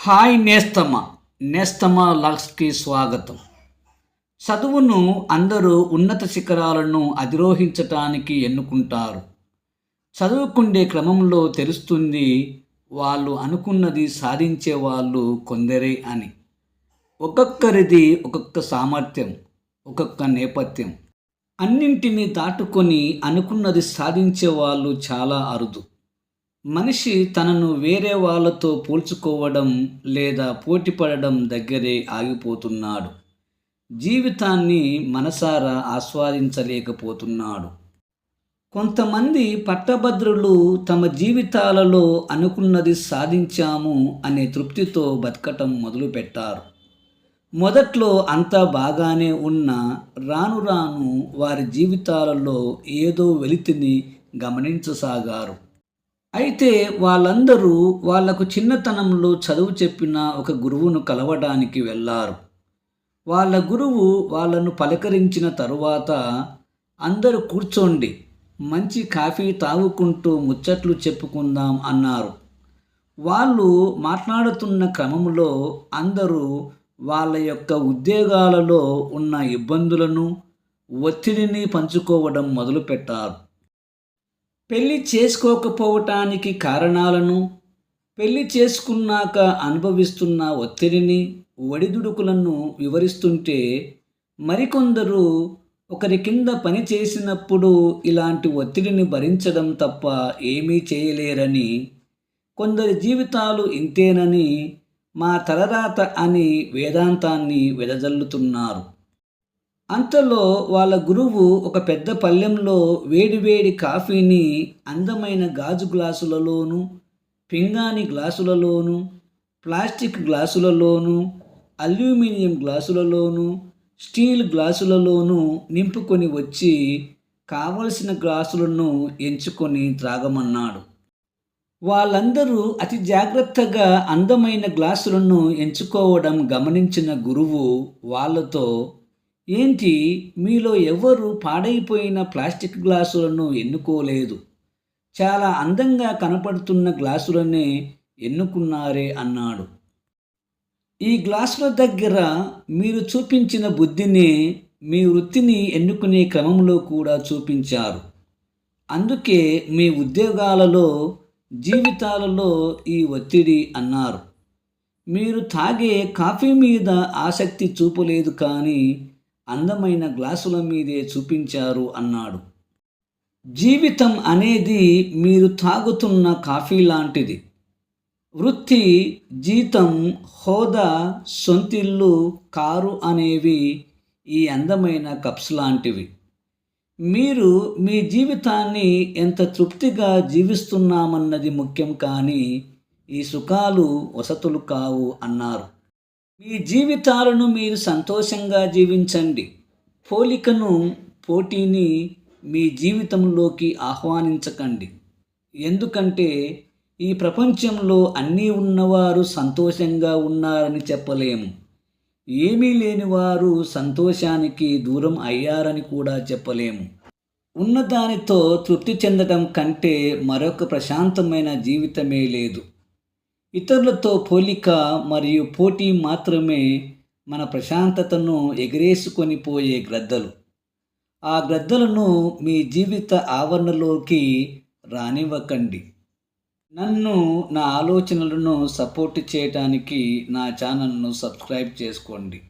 Hi నేస్తమ నేస్తమ లాగ్స్కి స్వాగతం. చదువును అందరూ ఉన్నత శిఖరాలను అధిరోహించటానికి ఎన్నుకుంటారు. చదువుకుండే క్రమంలో తెలుస్తుంది వాళ్ళు అనుకున్నది సాధించే వాళ్ళు కొందరే అని. ఒక్కొక్కరిది ఒక్కొక్క సామర్థ్యం, ఒక్కొక్క నేపథ్యం. అన్నింటినీ దాటుకొని అనుకున్నది సాధించే వాళ్ళు చాలా అరుదు. మనిషి తనను వేరే వాళ్ళతో పోల్చుకోవడం లేదా పోటీపడడం దగ్గరే ఆగిపోతున్నాడు. జీవితాన్ని మనసారా ఆస్వాదించలేకపోతున్నాడు. కొంతమంది పట్టభద్రులు తమ జీవితాలలో అనుకున్నది సాధించాము అనే తృప్తితో బతకటం మొదలుపెట్టారు. మొదట్లో అంతా బాగానే ఉన్నా రాను రాను వారి జీవితాలలో ఏదో వెలితిని గమనించసాగారు. అయితే వాళ్ళందరూ వాళ్లకు చిన్నతనంలో చదువు చెప్పిన ఒక గురువును కలవడానికి వెళ్ళారు. వాళ్ళ గురువు వాళ్ళను పలకరించిన తరువాత అందరూ కూర్చోండి, మంచి కాఫీ తాగుకుంటూ ముచ్చట్లు చెప్పుకుందాం అన్నారు. వాళ్ళు మాట్లాడుతున్న క్రమంలో అందరూ వాళ్ళ యొక్క ఉద్యోగాలలో ఉన్న ఇబ్బందులను, ఒత్తిడిని పంచుకోవడం మొదలుపెట్టారు. పెళ్లి చేసుకోకపోవటానికి కారణాలను, పెళ్లి చేసుకున్నాక అనుభవిస్తున్న ఒత్తిడిని, ఒడిదుడుకులను వివరిస్తుంటే మరికొందరు ఒకరి కింద పని చేసినప్పుడు ఇలాంటి ఒత్తిడిని భరించడం తప్ప ఏమీ చేయలేరని, కొందరి జీవితాలు ఇంతేనని, మా తలరాత అని వేదాంతాన్ని వెదజల్లుతున్నారు. అంతలో వాళ్ళ గురువు ఒక పెద్ద పళ్ళెంలో వేడివేడి కాఫీని అందమైన గాజు గ్లాసులలోనూ, పింగాణి గ్లాసులలోనూ, ప్లాస్టిక్ గ్లాసులలోనూ, అల్యూమినియం గ్లాసులలోనూ, స్టీల్ గ్లాసులలోనూ నింపుకొని వచ్చి కావలసిన గ్లాసులను ఎంచుకొని త్రాగమన్నాడు. వాళ్ళందరూ అతి జాగ్రత్తగా అందమైన గ్లాసులను ఎంచుకోవడం గమనించిన గురువు వాళ్ళతో, ఏంటి మీలో ఎవరు పాడైపోయిన ప్లాస్టిక్ గ్లాసులను ఎన్నుకోలేదు, చాలా అందంగా కనపడుతున్న గ్లాసులనే ఎన్నుకున్నారే అన్నాడు. ఈ గ్లాసుల దగ్గర మీరు చూపించిన బుద్ధిని మీ వృత్తిని ఎన్నుకునే క్రమంలో కూడా చూపించారు. అందుకే మీ ఉద్యోగాలలో, జీవితాలలో ఈ ఒత్తిడి అన్నారు. మీరు తాగే కాఫీ మీద ఆసక్తి చూపలేదు, కానీ అందమైన గ్లాసుల మీదే చూపించారు అన్నాడు. జీవితం అనేది మీరు తాగుతున్న కాఫీ లాంటిది. వృత్తి, జీతం, హోదా, సొంతిల్లు, కారు అనేవి ఈ అందమైన కప్స్ లాంటివి. మీరు మీ జీవితాన్ని ఎంత తృప్తిగా జీవిస్తున్నామన్నది ముఖ్యం, కానీ ఈ సుఖాలు వసతులు కావు అన్నారు. మీ జీవితాలను మీరు సంతోషంగా జీవించండి. పోలికను, పోటీని మీ జీవితంలోకి ఆహ్వానించకండి. ఎందుకంటే ఈ ప్రపంచంలో అన్నీ ఉన్నవారు సంతోషంగా ఉన్నారని చెప్పలేము. ఏమీ లేనివారు సంతోషానికి దూరం అయ్యారని కూడా చెప్పలేము. ఉన్నదానితో తృప్తి చెందడం కంటే మరొక ప్రశాంతమైన జీవితమే లేదు. ఇతరులతో పోలిక మరియు పోటీ మాత్రమే మన ప్రశాంతతను ఎగరేసుకొని పోయే గ్రద్దలు. ఆ గ్రద్దలను మీ జీవిత ఆవరణలోకి రానివ్వకండి. నన్ను, నా ఆలోచనలను సపోర్ట్ చేయడానికి నా ఛానల్ను సబ్స్క్రైబ్ చేసుకోండి.